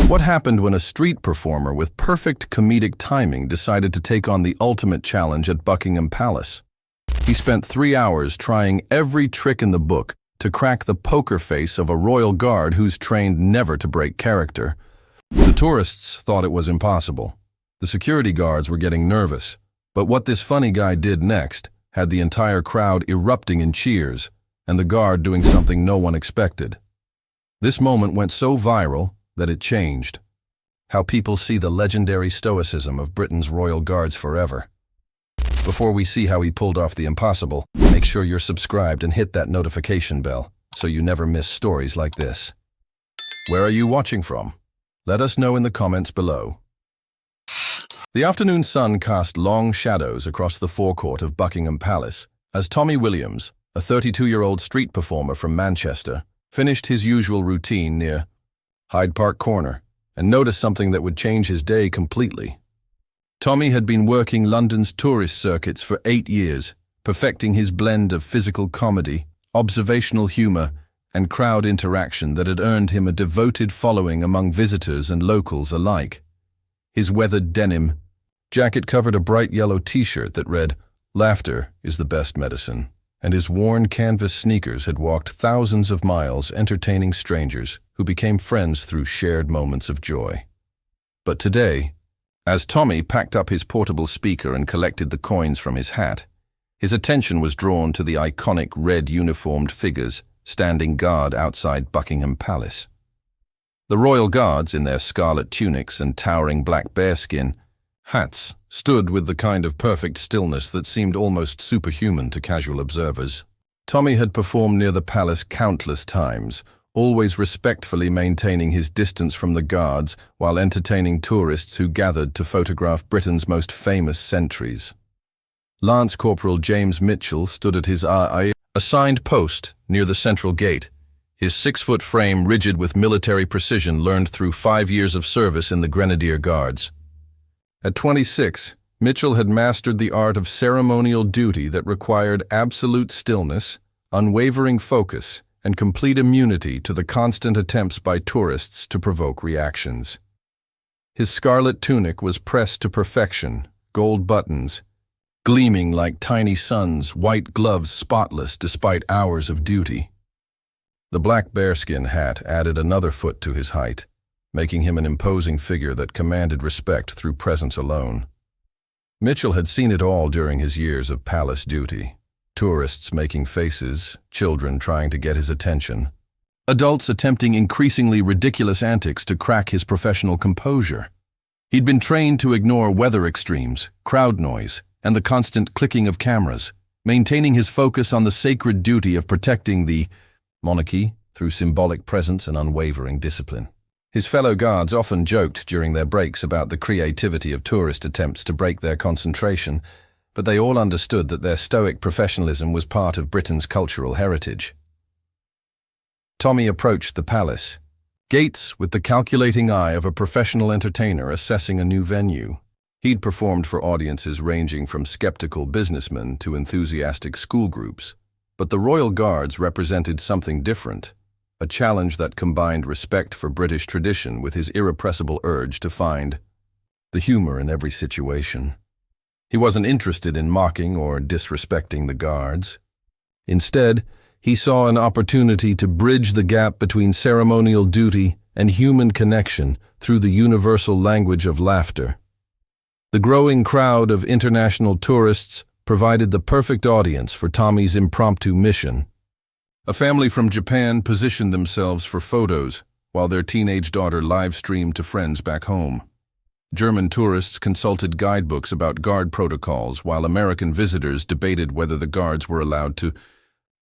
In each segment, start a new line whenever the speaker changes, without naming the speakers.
What happened when a street performer with perfect comedic timing decided to take on the ultimate challenge at Buckingham Palace? He spent 3 hours trying every trick in the book to crack the poker face of a royal guard who's trained never to break character. The tourists thought it was impossible. The security guards were getting nervous, but what this funny guy did next had the entire crowd erupting in cheers, and the guard doing something no one expected. This moment went so viral that it changed how people see the legendary stoicism of Britain's royal guards forever. Before we see how he pulled off the impossible, make sure you're subscribed and hit that notification bell so you never miss stories like this. Where are you watching from? Let us know in the comments below. The afternoon sun cast long shadows across the forecourt of Buckingham Palace as Tommy Williams, a 32-year-old street performer from Manchester, finished his usual routine near Hyde Park Corner and noticed something that would change his day completely. Tommy had been working London's tourist circuits for 8 years, perfecting his blend of physical comedy, observational humor, and crowd interaction that had earned him a devoted following among visitors and locals alike. His weathered denim jacket covered a bright yellow t-shirt that read, "Laughter is the best medicine," and his worn canvas sneakers had walked thousands of miles entertaining strangers who became friends through shared moments of joy. But today, as Tommy packed up his portable speaker and collected the coins from his hat, his attention was drawn to the iconic red uniformed figures standing guard outside Buckingham Palace. The royal guards, in their scarlet tunics and towering black bearskin hats, stood with the kind of perfect stillness that seemed almost superhuman to casual observers. Tommy had performed near the palace countless times, always respectfully maintaining his distance from the guards while entertaining tourists who gathered to photograph Britain's most famous sentries. Lance Corporal James Mitchell stood at his assigned post near the central gate, his 6-foot frame rigid with military precision learned through 5 years of service in the Grenadier Guards. At 26, Mitchell had mastered the art of ceremonial duty that required absolute stillness, unwavering focus, and complete immunity to the constant attempts by tourists to provoke reactions. His scarlet tunic was pressed to perfection, gold buttons gleaming like tiny suns, white gloves spotless despite hours of duty. The black bearskin hat added another foot to his height, making him an imposing figure that commanded respect through presence alone. Mitchell had seen it all during his years of palace duty. Tourists making faces, children trying to get his attention, adults attempting increasingly ridiculous antics to crack his professional composure. He'd been trained to ignore weather extremes, crowd noise, and the constant clicking of cameras, maintaining his focus on the sacred duty of protecting the monarchy through symbolic presence and unwavering discipline. His fellow guards often joked during their breaks about the creativity of tourist attempts to break their concentration, but they all understood that their stoic professionalism was part of Britain's cultural heritage. Tommy approached the palace gates with the calculating eye of a professional entertainer assessing a new venue. He'd performed for audiences ranging from skeptical businessmen to enthusiastic school groups, but the royal guards represented something different, a challenge that combined respect for British tradition with his irrepressible urge to find the humor in every situation. He wasn't interested in mocking or disrespecting the guards. Instead, he saw an opportunity to bridge the gap between ceremonial duty and human connection through the universal language of laughter. The growing crowd of international tourists provided the perfect audience for Tommy's impromptu mission. A family from Japan positioned themselves for photos while their teenage daughter live-streamed to friends back home. German tourists consulted guidebooks about guard protocols while American visitors debated whether the guards were allowed to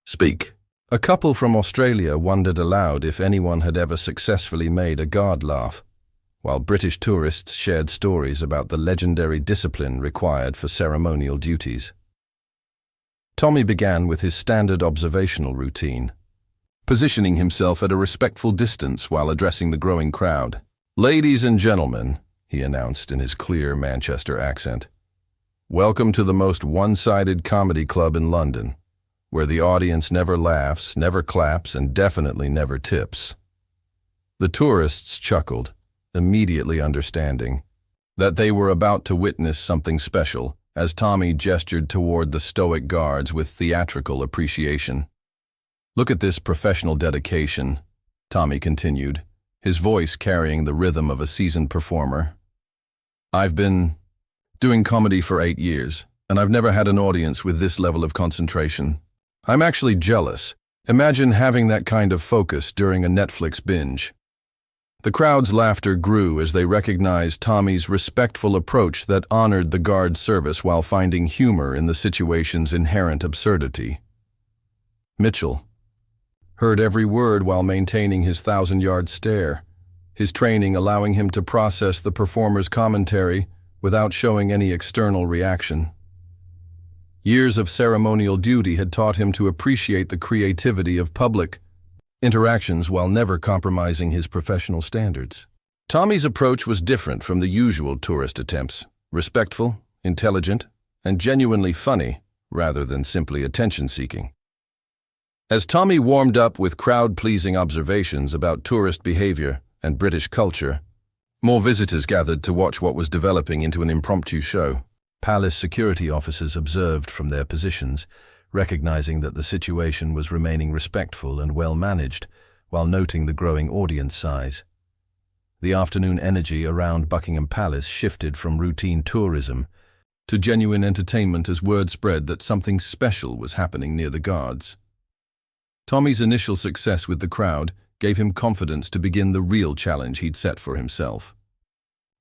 speak. A couple from Australia wondered aloud if anyone had ever successfully made a guard laugh, while British tourists shared stories about the legendary discipline required for ceremonial duties. Tommy began with his standard observational routine, positioning himself at a respectful distance while addressing the growing crowd. "Ladies and gentlemen," he announced in his clear Manchester accent, "welcome to the most one-sided comedy club in London, where the audience never laughs, never claps, and definitely never tips." The tourists chuckled, immediately understanding that they were about to witness something special as Tommy gestured toward the stoic guards with theatrical appreciation. "Look at this professional dedication," Tommy continued, his voice carrying the rhythm of a seasoned performer. "I've been doing comedy for 8 years, and I've never had an audience with this level of concentration. I'm actually jealous. Imagine having that kind of focus during a Netflix binge." The crowd's laughter grew as they recognized Tommy's respectful approach that honored the guard service while finding humor in the situation's inherent absurdity. Mitchell heard every word while maintaining his 1,000-yard stare, his training allowing him to process the performer's commentary without showing any external reaction. Years of ceremonial duty had taught him to appreciate the creativity of public interactions while never compromising his professional standards. Tommy's approach was different from the usual tourist attempts, respectful, intelligent, and genuinely funny, rather than simply attention-seeking. As Tommy warmed up with crowd-pleasing observations about tourist behavior and British culture, more visitors gathered to watch what was developing into an impromptu show. Palace security officers observed from their positions, recognizing that the situation was remaining respectful and well-managed, while noting the growing audience size. The afternoon energy around Buckingham Palace shifted from routine tourism to genuine entertainment as word spread that something special was happening near the guards. Tommy's initial success with the crowd gave him confidence to begin the real challenge he'd set for himself.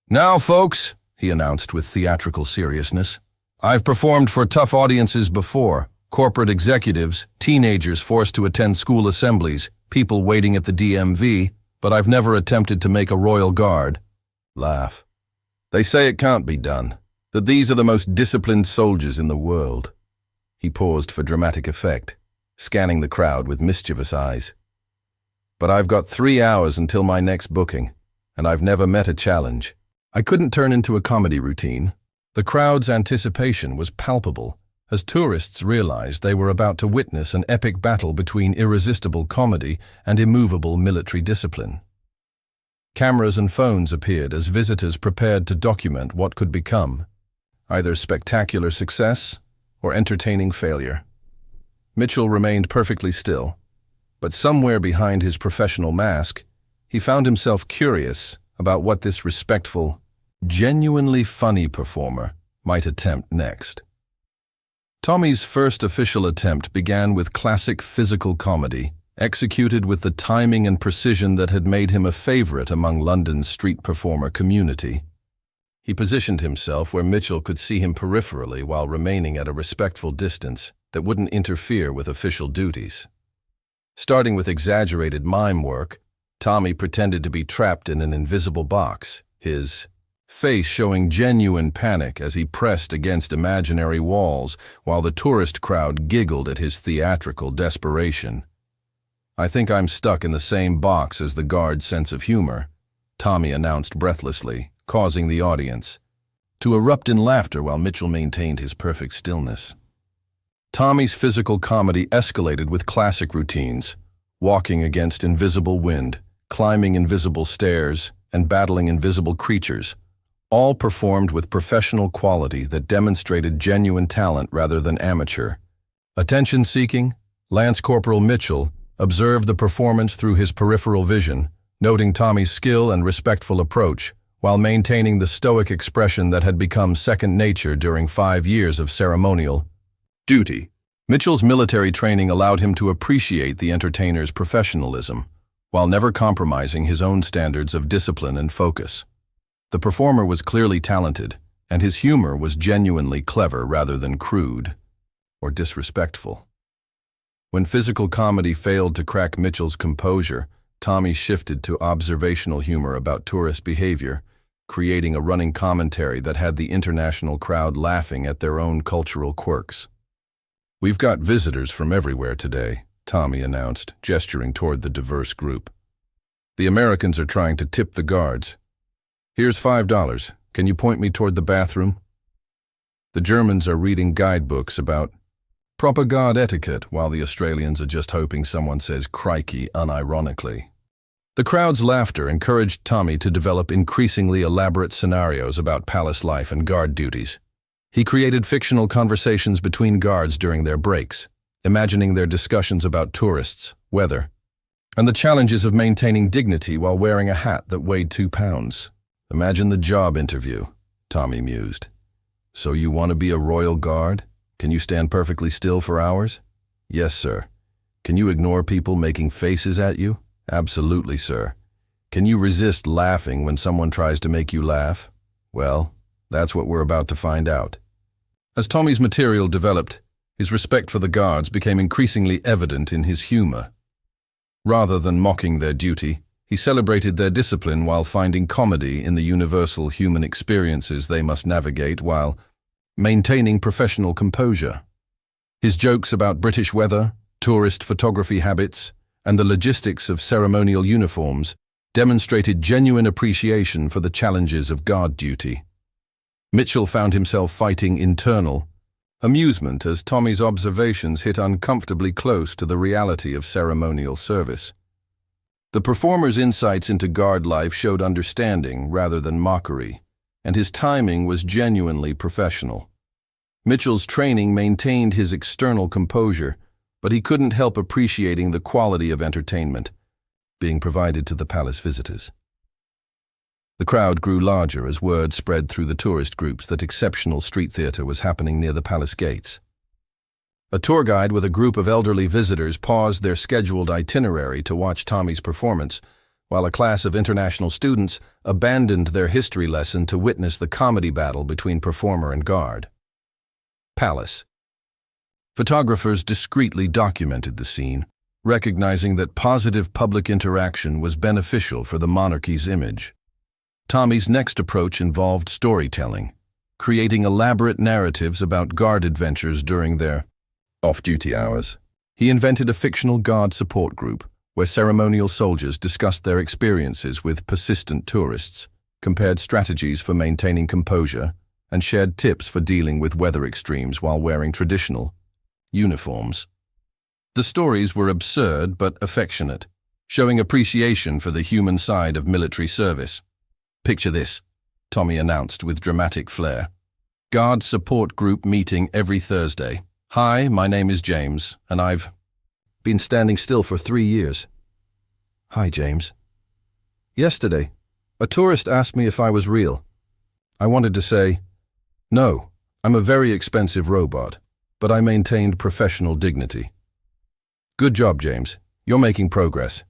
"Now, folks," he announced with theatrical seriousness, "I've performed for tough audiences before. Corporate executives, teenagers forced to attend school assemblies, people waiting at the DMV, but I've never attempted to make a royal guard." Laugh. "They say it can't be done, that these are the most disciplined soldiers in the world." He paused for dramatic effect, scanning the crowd with mischievous eyes. "But I've got 3 hours until my next booking, and I've never met a challenge." I couldn't turn into a comedy routine. The crowd's anticipation was palpable, as tourists realized they were about to witness an epic battle between irresistible comedy and immovable military discipline. Cameras and phones appeared as visitors prepared to document what could become either spectacular success or entertaining failure. Mitchell remained perfectly still, but somewhere behind his professional mask, he found himself curious about what this respectful, genuinely funny performer might attempt next. Tommy's first official attempt began with classic physical comedy, executed with the timing and precision that had made him a favorite among London's street performer community. He positioned himself where Mitchell could see him peripherally while remaining at a respectful distance that wouldn't interfere with official duties. Starting with exaggerated mime work, Tommy pretended to be trapped in an invisible box, his face showing genuine panic as he pressed against imaginary walls while the tourist crowd giggled at his theatrical desperation. "I think I'm stuck in the same box as the guard's sense of humor," Tommy announced breathlessly, causing the audience to erupt in laughter while Mitchell maintained his perfect stillness. Tommy's physical comedy escalated with classic routines, walking against invisible wind, climbing invisible stairs, and battling invisible creatures, all performed with professional quality that demonstrated genuine talent rather than amateur. Attention-seeking, Lance Corporal Mitchell observed the performance through his peripheral vision, noting Tommy's skill and respectful approach, while maintaining the stoic expression that had become second nature during 5 years of ceremonial duty. Mitchell's military training allowed him to appreciate the entertainer's professionalism, while never compromising his own standards of discipline and focus. The performer was clearly talented, and his humor was genuinely clever rather than crude or disrespectful. When physical comedy failed to crack Mitchell's composure, Tommy shifted to observational humor about tourist behavior, creating a running commentary that had the international crowd laughing at their own cultural quirks. "We've got visitors from everywhere today," Tommy announced, gesturing toward the diverse group. "The Americans are trying to tip the guards. Here's $5. Can you point me toward the bathroom?" The Germans are reading guidebooks about proper guard etiquette, while the Australians are just hoping someone says crikey unironically. The crowd's laughter encouraged Tommy to develop increasingly elaborate scenarios about palace life and guard duties. He created fictional conversations between guards during their breaks, imagining their discussions about tourists, weather, and the challenges of maintaining dignity while wearing a hat that weighed 2 pounds. Imagine the job interview, Tommy mused. So you want to be a royal guard? Can you stand perfectly still for hours? Yes, sir. Can you ignore people making faces at you? Absolutely, sir. Can you resist laughing when someone tries to make you laugh? Well, that's what we're about to find out. As Tommy's material developed, his respect for the guards became increasingly evident in his humor. Rather than mocking their duty, he celebrated their discipline while finding comedy in the universal human experiences they must navigate while maintaining professional composure. His jokes about British weather, tourist photography habits, and the logistics of ceremonial uniforms demonstrated genuine appreciation for the challenges of guard duty. Mitchell found himself fighting internal amusement as Tommy's observations hit uncomfortably close to the reality of ceremonial service. The performer's insights into guard life showed understanding rather than mockery, and his timing was genuinely professional. Mitchell's training maintained his external composure, but he couldn't help appreciating the quality of entertainment being provided to the palace visitors. The crowd grew larger as word spread through the tourist groups that exceptional street theater was happening near the palace gates. A tour guide with a group of elderly visitors paused their scheduled itinerary to watch Tommy's performance, while a class of international students abandoned their history lesson to witness the comedy battle between performer and guard. Palace. Photographers discreetly documented the scene, recognizing that positive public interaction was beneficial for the monarchy's image. Tommy's next approach involved storytelling, creating elaborate narratives about guard adventures during their off-duty hours. He invented a fictional guard support group where ceremonial soldiers discussed their experiences with persistent tourists, compared strategies for maintaining composure, and shared tips for dealing with weather extremes while wearing traditional uniforms. The stories were absurd but affectionate, showing appreciation for the human side of military service. Picture this, Tommy announced with dramatic flair. Guard support group meeting every Thursday. Hi, my name is James, and I've been standing still for 3 years. Hi, James. Yesterday, a tourist asked me if I was real. I wanted to say, no, I'm a very expensive robot, but I maintained professional dignity. Good job, James. You're making progress.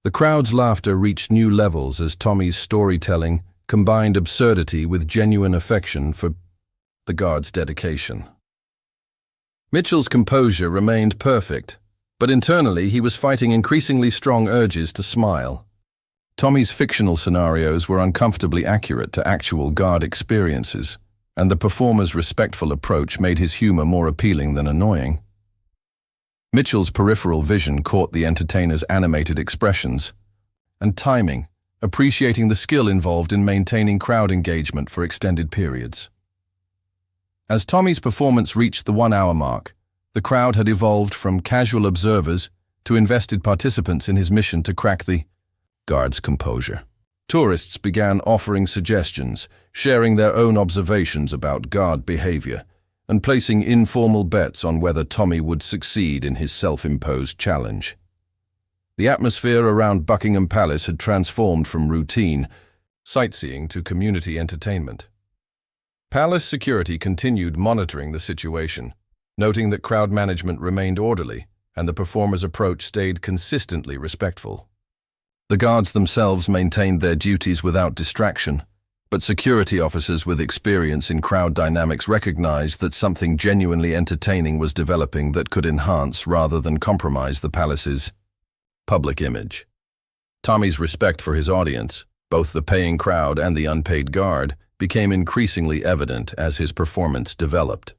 The crowd's laughter reached new levels as Tommy's storytelling combined absurdity with genuine affection for the guard's dedication. Mitchell's composure remained perfect, but internally he was fighting increasingly strong urges to smile. Tommy's fictional scenarios were uncomfortably accurate to actual guard experiences, and the performer's respectful approach made his humor more appealing than annoying. Mitchell's peripheral vision caught the entertainer's animated expressions and timing, appreciating the skill involved in maintaining crowd engagement for extended periods. As Tommy's performance reached the 1-hour mark, the crowd had evolved from casual observers to invested participants in his mission to crack the guard's composure. Tourists began offering suggestions, sharing their own observations about guard behavior, and placing informal bets on whether Tommy would succeed in his self-imposed challenge. The atmosphere around Buckingham Palace had transformed from routine sightseeing to community entertainment. Palace security continued monitoring the situation, noting that crowd management remained orderly and the performer's approach stayed consistently respectful. The guards themselves maintained their duties without distraction, but security officers with experience in crowd dynamics recognized that something genuinely entertaining was developing that could enhance rather than compromise the palace's public image. Tommy's respect for his audience, both the paying crowd and the unpaid guard, became increasingly evident as his performance developed.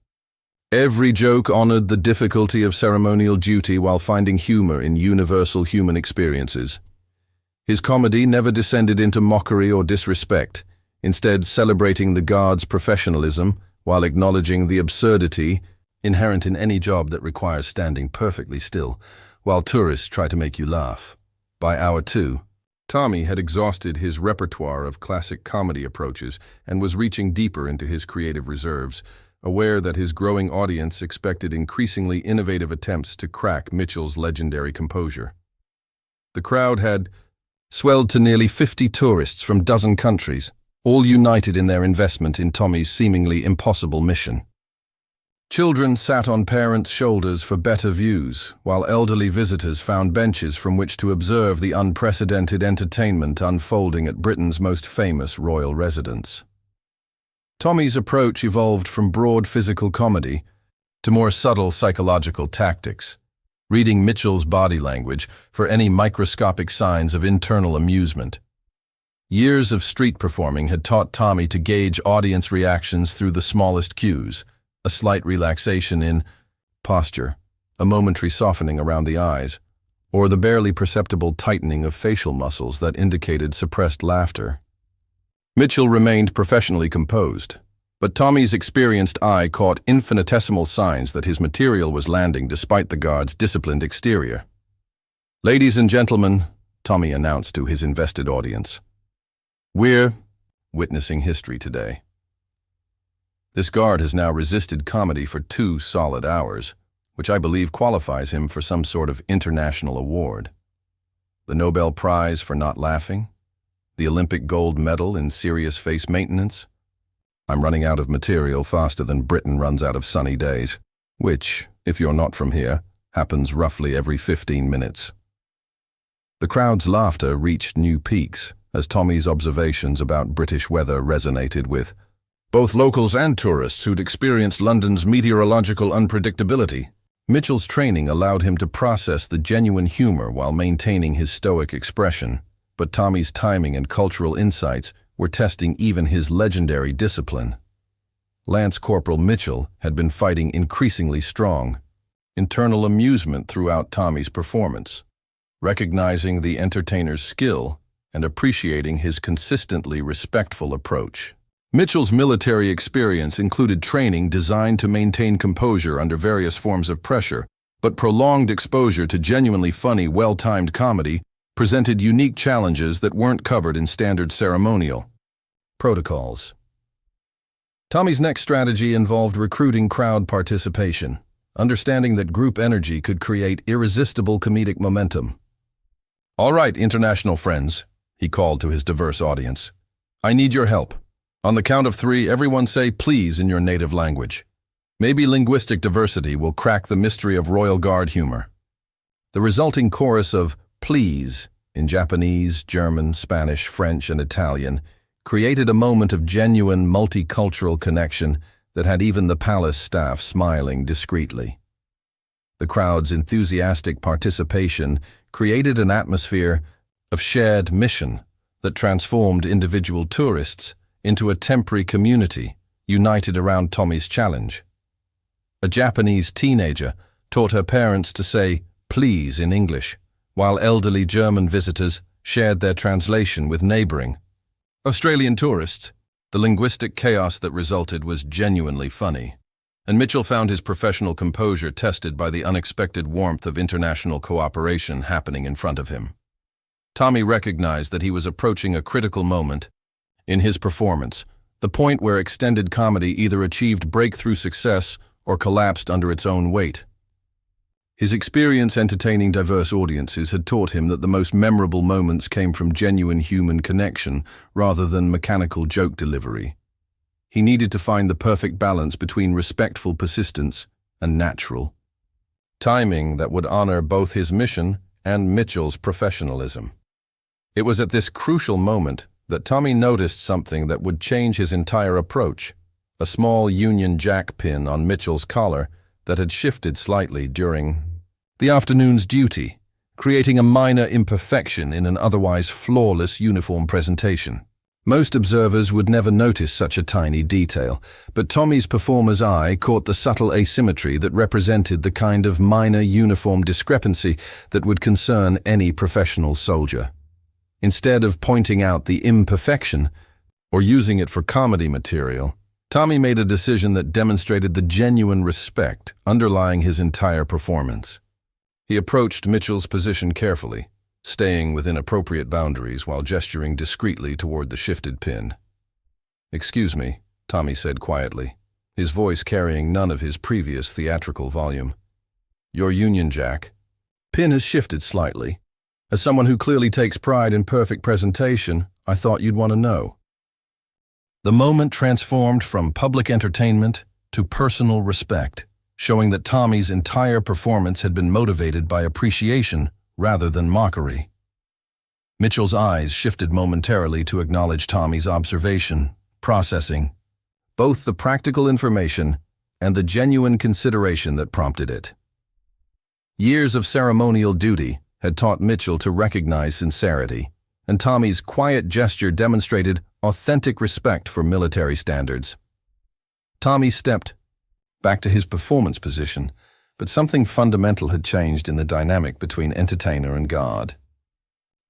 Every joke honored the difficulty of ceremonial duty while finding humor in universal human experiences. His comedy never descended into mockery or disrespect, instead celebrating the guard's professionalism while acknowledging the absurdity inherent in any job that requires standing perfectly still, while tourists try to make you laugh. By hour 2, Tommy had exhausted his repertoire of classic comedy approaches and was reaching deeper into his creative reserves, aware that his growing audience expected increasingly innovative attempts to crack Mitchell's legendary composure. The crowd had swelled to nearly 50 tourists from a dozen countries, all united in their investment in Tommy's seemingly impossible mission. Children sat on parents' shoulders for better views, while elderly visitors found benches from which to observe the unprecedented entertainment unfolding at Britain's most famous royal residence. Tommy's approach evolved from broad physical comedy to more subtle psychological tactics, reading Mitchell's body language for any microscopic signs of internal amusement. Years of street performing had taught Tommy to gauge audience reactions through the smallest cues: a slight relaxation in posture, a momentary softening around the eyes, or the barely perceptible tightening of facial muscles that indicated suppressed laughter. Mitchell remained professionally composed, but Tommy's experienced eye caught infinitesimal signs that his material was landing despite the guard's disciplined exterior. "Ladies and gentlemen," Tommy announced to his invested audience, "we're witnessing history today." This guard has now resisted comedy for 2 solid hours, which I believe qualifies him for some sort of international award. The Nobel Prize for not laughing? The Olympic gold medal in serious face maintenance? I'm running out of material faster than Britain runs out of sunny days, which, if you're not from here, happens roughly every 15 minutes. The crowd's laughter reached new peaks as Tommy's observations about British weather resonated with both locals and tourists who'd experienced London's meteorological unpredictability. Mitchell's training allowed him to process the genuine humor while maintaining his stoic expression, but Tommy's timing and cultural insights were testing even his legendary discipline. Lance Corporal Mitchell had been fighting increasingly strong internal amusement throughout Tommy's performance, recognizing the entertainer's skill and appreciating his consistently respectful approach. Mitchell's military experience included training designed to maintain composure under various forms of pressure, but prolonged exposure to genuinely funny, well-timed comedy presented unique challenges that weren't covered in standard ceremonial protocols. Tommy's next strategy involved recruiting crowd participation, understanding that group energy could create irresistible comedic momentum. "All right, international friends," he called to his diverse audience, "I need your help. On the count of 3, everyone say please in your native language. Maybe linguistic diversity will crack the mystery of Royal Guard humor." The resulting chorus of please in Japanese, German, Spanish, French, and Italian created a moment of genuine multicultural connection that had even the palace staff smiling discreetly. The crowd's enthusiastic participation created an atmosphere of shared mission that transformed individual tourists into a temporary community united around Tommy's challenge. A Japanese teenager taught her parents to say please in English, while elderly German visitors shared their translation with neighboring Australian tourists. The linguistic chaos that resulted was genuinely funny, and Mitchell found his professional composure tested by the unexpected warmth of international cooperation happening in front of him. Tommy recognized that he was approaching a critical moment in his performance, the point where extended comedy either achieved breakthrough success or collapsed under its own weight. His experience entertaining diverse audiences had taught him that the most memorable moments came from genuine human connection rather than mechanical joke delivery. He needed to find the perfect balance between respectful persistence and natural timing that would honor both his mission and Mitchell's professionalism. It was at this crucial moment that Tommy noticed something that would change his entire approach: a small Union Jack pin on Mitchell's collar that had shifted slightly during the afternoon's duty, creating a minor imperfection in an otherwise flawless uniform presentation. Most observers would never notice such a tiny detail, but Tommy's performer's eye caught the subtle asymmetry that represented the kind of minor uniform discrepancy that would concern any professional soldier. Instead of pointing out the imperfection or using it for comedy material, Tommy made a decision that demonstrated the genuine respect underlying his entire performance. He approached Mitchell's position carefully, staying within appropriate boundaries while gesturing discreetly toward the shifted pin. "Excuse me," Tommy said quietly, his voice carrying none of his previous theatrical volume. "Your Union Jack pin has shifted slightly. As someone who clearly takes pride in perfect presentation, I thought you'd want to know." The moment transformed from public entertainment to personal respect, showing that Tommy's entire performance had been motivated by appreciation rather than mockery. Mitchell's eyes shifted momentarily to acknowledge Tommy's observation, processing both the practical information and the genuine consideration that prompted it. Years of ceremonial duty had taught Mitchell to recognize sincerity, and Tommy's quiet gesture demonstrated authentic respect for military standards. Tommy stepped back to his performance position, but something fundamental had changed in the dynamic between entertainer and guard.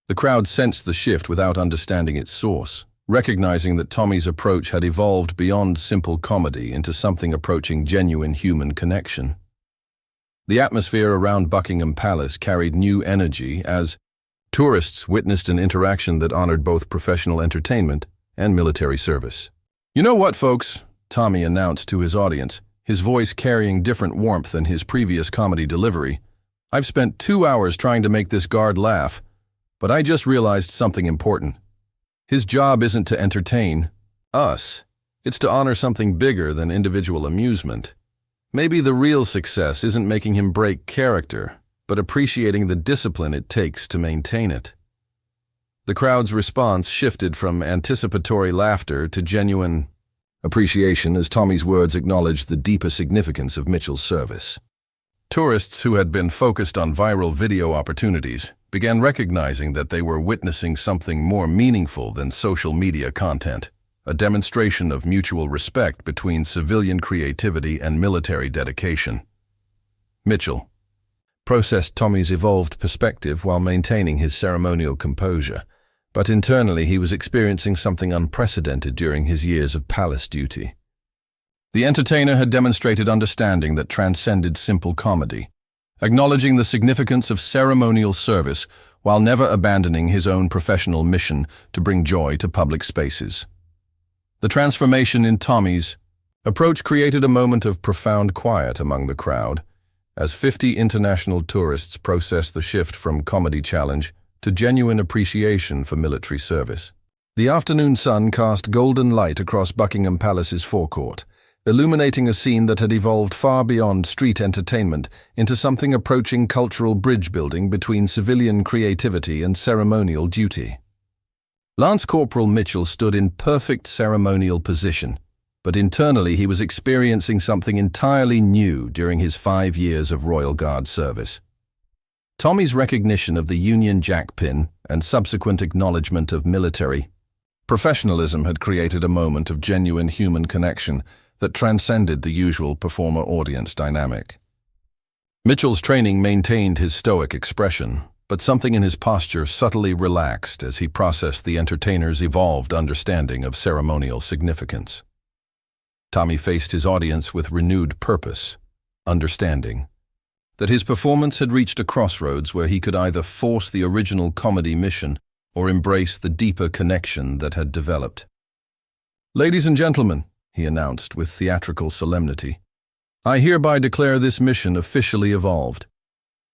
The crowd sensed the shift without understanding its source, recognizing that Tommy's approach had evolved beyond simple comedy into something approaching genuine human connection. The atmosphere around Buckingham Palace carried new energy as tourists witnessed an interaction that honored both professional entertainment and military service. "You know what, folks?" Tommy announced to his audience, his voice carrying different warmth than his previous comedy delivery. "I've spent 2 hours trying to make this guard laugh, but I just realized something important. His job isn't to entertain us. It's to honor something bigger than individual amusement. Maybe the real success isn't making him break character, but appreciating the discipline it takes to maintain it." The crowd's response shifted from anticipatory laughter to genuine appreciation as Tommy's words acknowledged the deeper significance of Mitchell's service. Tourists who had been focused on viral video opportunities began recognizing that they were witnessing something more meaningful than social media content, a demonstration of mutual respect between civilian creativity and military dedication. Mitchell processed Tommy's evolved perspective while maintaining his ceremonial composure, but internally he was experiencing something unprecedented during his years of palace duty. The entertainer had demonstrated understanding that transcended simple comedy, acknowledging the significance of ceremonial service while never abandoning his own professional mission to bring joy to public spaces. The transformation in Tommy's approach created a moment of profound quiet among the crowd, as 50 international tourists processed the shift from comedy challenge to genuine appreciation for military service. The afternoon sun cast golden light across Buckingham Palace's forecourt, illuminating a scene that had evolved far beyond street entertainment into something approaching cultural bridge building between civilian creativity and ceremonial duty. Lance Corporal Mitchell stood in perfect ceremonial position, but internally he was experiencing something entirely new during his 5 years of Royal Guard service. Tommy's recognition of the Union Jack pin and subsequent acknowledgement of military professionalism had created a moment of genuine human connection that transcended the usual performer-audience dynamic. Mitchell's training maintained his stoic expression, but something in his posture subtly relaxed as he processed the entertainer's evolved understanding of ceremonial significance. Tommy faced his audience with renewed purpose, understanding that his performance had reached a crossroads where he could either force the original comedy mission or embrace the deeper connection that had developed. "Ladies and gentlemen," he announced with theatrical solemnity, "I hereby declare this mission officially evolved.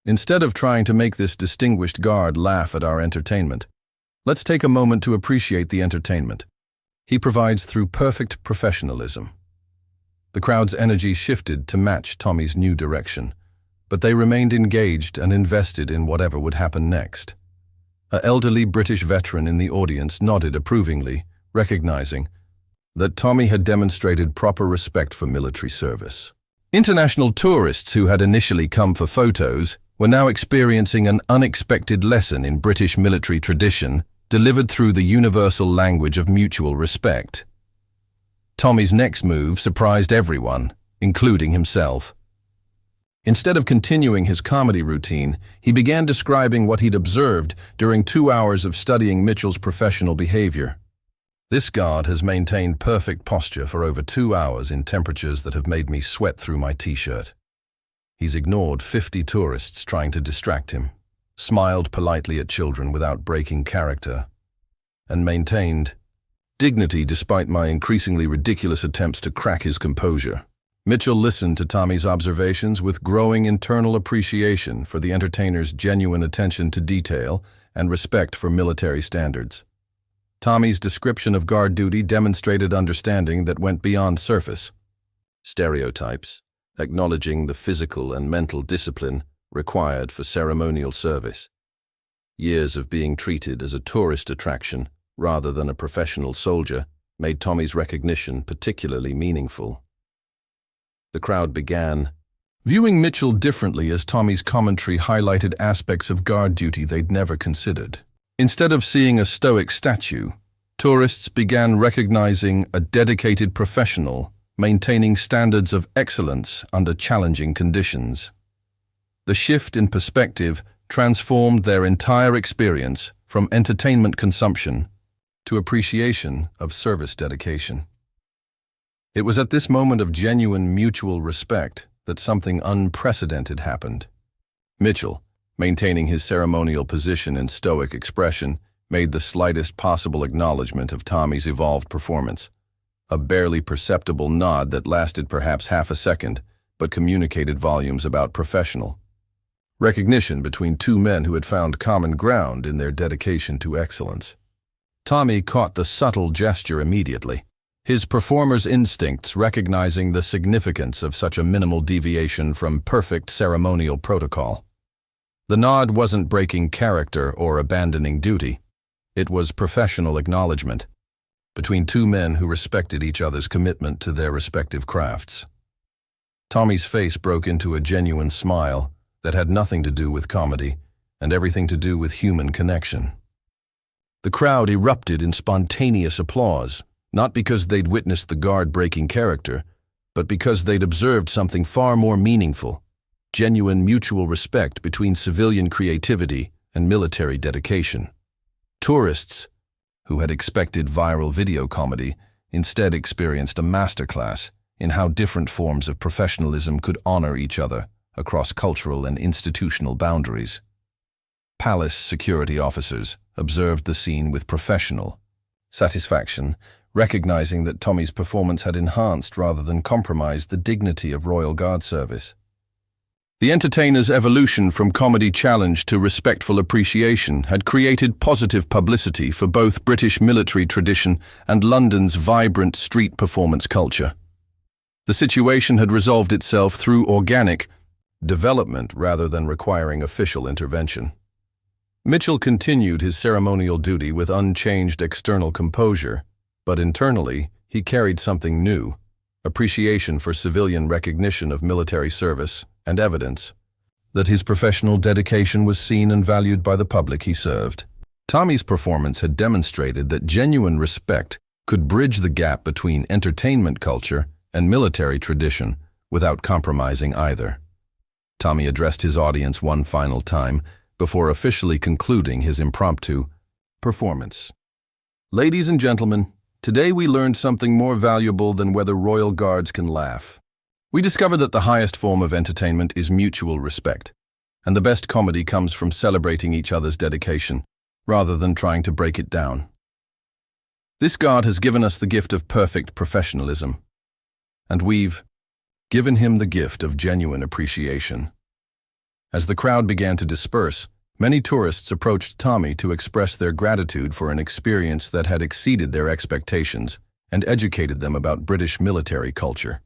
Instead of trying to make this distinguished guard laugh at our entertainment, let's take a moment to appreciate the entertainment he provides through perfect professionalism." The crowd's energy shifted to match Tommy's new direction, but they remained engaged and invested in whatever would happen next. An elderly British veteran in the audience nodded approvingly, recognizing that Tommy had demonstrated proper respect for military service. International tourists who had initially come for photos were now experiencing an unexpected lesson in British military tradition delivered through the universal language of mutual respect. Tommy's next move surprised everyone, including himself. Instead of continuing his comedy routine, he began describing what he'd observed during 2 hours of studying Mitchell's professional behavior. "This guard has maintained perfect posture for over 2 hours in temperatures that have made me sweat through my t-shirt. He's ignored 50 tourists trying to distract him. smiled politely at children without breaking character, and maintained dignity despite my increasingly ridiculous attempts to crack his composure. Mitchell listened to Tommy's observations with growing internal appreciation for the entertainer's genuine attention to detail and respect for military standards. Tommy's description of guard duty demonstrated understanding that went beyond surface stereotypes, acknowledging the physical and mental discipline required for ceremonial service. Years of being treated as a tourist attraction rather than a professional soldier made Tommy's recognition particularly meaningful. The crowd began viewing Mitchell differently as Tommy's commentary highlighted aspects of guard duty they'd never considered. Instead of seeing a stoic statue, tourists began recognizing a dedicated professional maintaining standards of excellence under challenging conditions. The shift in perspective transformed their entire experience from entertainment consumption to appreciation of service dedication. It was at this moment of genuine mutual respect that something unprecedented happened. Mitchell, maintaining his ceremonial position and stoic expression, made the slightest possible acknowledgement of Tommy's evolved performance. A barely perceptible nod that lasted perhaps half a second, but communicated volumes about professional recognition between two men who had found common ground in their dedication to excellence. Tommy caught the subtle gesture immediately, his performer's instincts recognizing the significance of such a minimal deviation from perfect ceremonial protocol. The nod wasn't breaking character or abandoning duty. It was professional acknowledgement between two men who respected each other's commitment to their respective crafts. Tommy's face broke into a genuine smile that had nothing to do with comedy and everything to do with human connection. The crowd erupted in spontaneous applause, not because they'd witnessed the guard breaking character, but because they'd observed something far more meaningful: genuine mutual respect between civilian creativity and military dedication. Tourists, who had expected viral video comedy, instead experienced a masterclass in how different forms of professionalism could honor each other across cultural and institutional boundaries. Palace security officers observed the scene with professional satisfaction, recognizing that Tommy's performance had enhanced rather than compromised the dignity of Royal Guard service. The entertainer's evolution from comedy challenge to respectful appreciation had created positive publicity for both British military tradition and London's vibrant street performance culture. The situation had resolved itself through organic development rather than requiring official intervention. Mitchell continued his ceremonial duty with unchanged external composure, but internally he carried something new: appreciation for civilian recognition of military service and evidence that his professional dedication was seen and valued by the public he served. Tommy's performance had demonstrated that genuine respect could bridge the gap between entertainment culture and military tradition without compromising either. Tommy addressed his audience one final time before officially concluding his impromptu performance. Ladies and gentlemen, today we learned something more valuable than whether Royal Guards can laugh. We discovered that the highest form of entertainment is mutual respect, and the best comedy comes from celebrating each other's dedication, rather than trying to break it down. This guard has given us the gift of perfect professionalism, and we've given him the gift of genuine appreciation. As the crowd began to disperse, many tourists approached Tommy to express their gratitude for an experience that had exceeded their expectations and educated them about British military culture.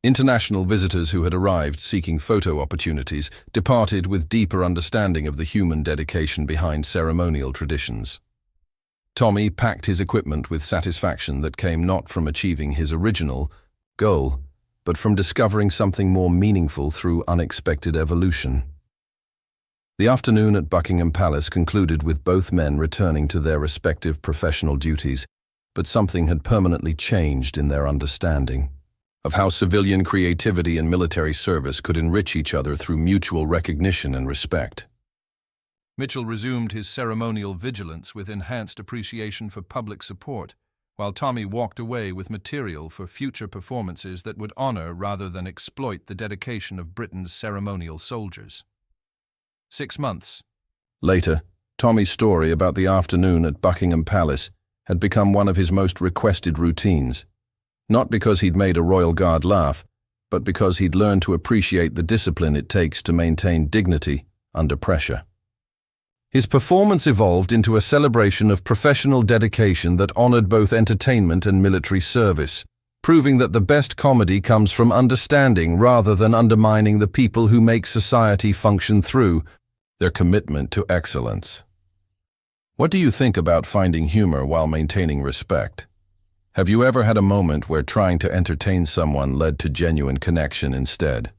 International visitors who had arrived seeking photo opportunities departed with deeper understanding of the human dedication behind ceremonial traditions. Tommy packed his equipment with satisfaction that came not from achieving his original goal, but from discovering something more meaningful through unexpected evolution. The afternoon at Buckingham Palace concluded with both men returning to their respective professional duties, but something had permanently changed in their understanding of how civilian creativity and military service could enrich each other through mutual recognition and respect. Mitchell resumed his ceremonial vigilance with enhanced appreciation for public support, while Tommy walked away with material for future performances that would honor rather than exploit the dedication of Britain's ceremonial soldiers. 6 months, Later, Tommy's story about the afternoon at Buckingham Palace had become one of his most requested routines. Not because he'd made a royal guard laugh, but because he'd learned to appreciate the discipline it takes to maintain dignity under pressure. His performance evolved into a celebration of professional dedication that honored both entertainment and military service, proving that the best comedy comes from understanding rather than undermining the people who make society function through their commitment to excellence. What do you think about finding humor while maintaining respect? Have you ever had a moment where trying to entertain someone led to genuine connection instead?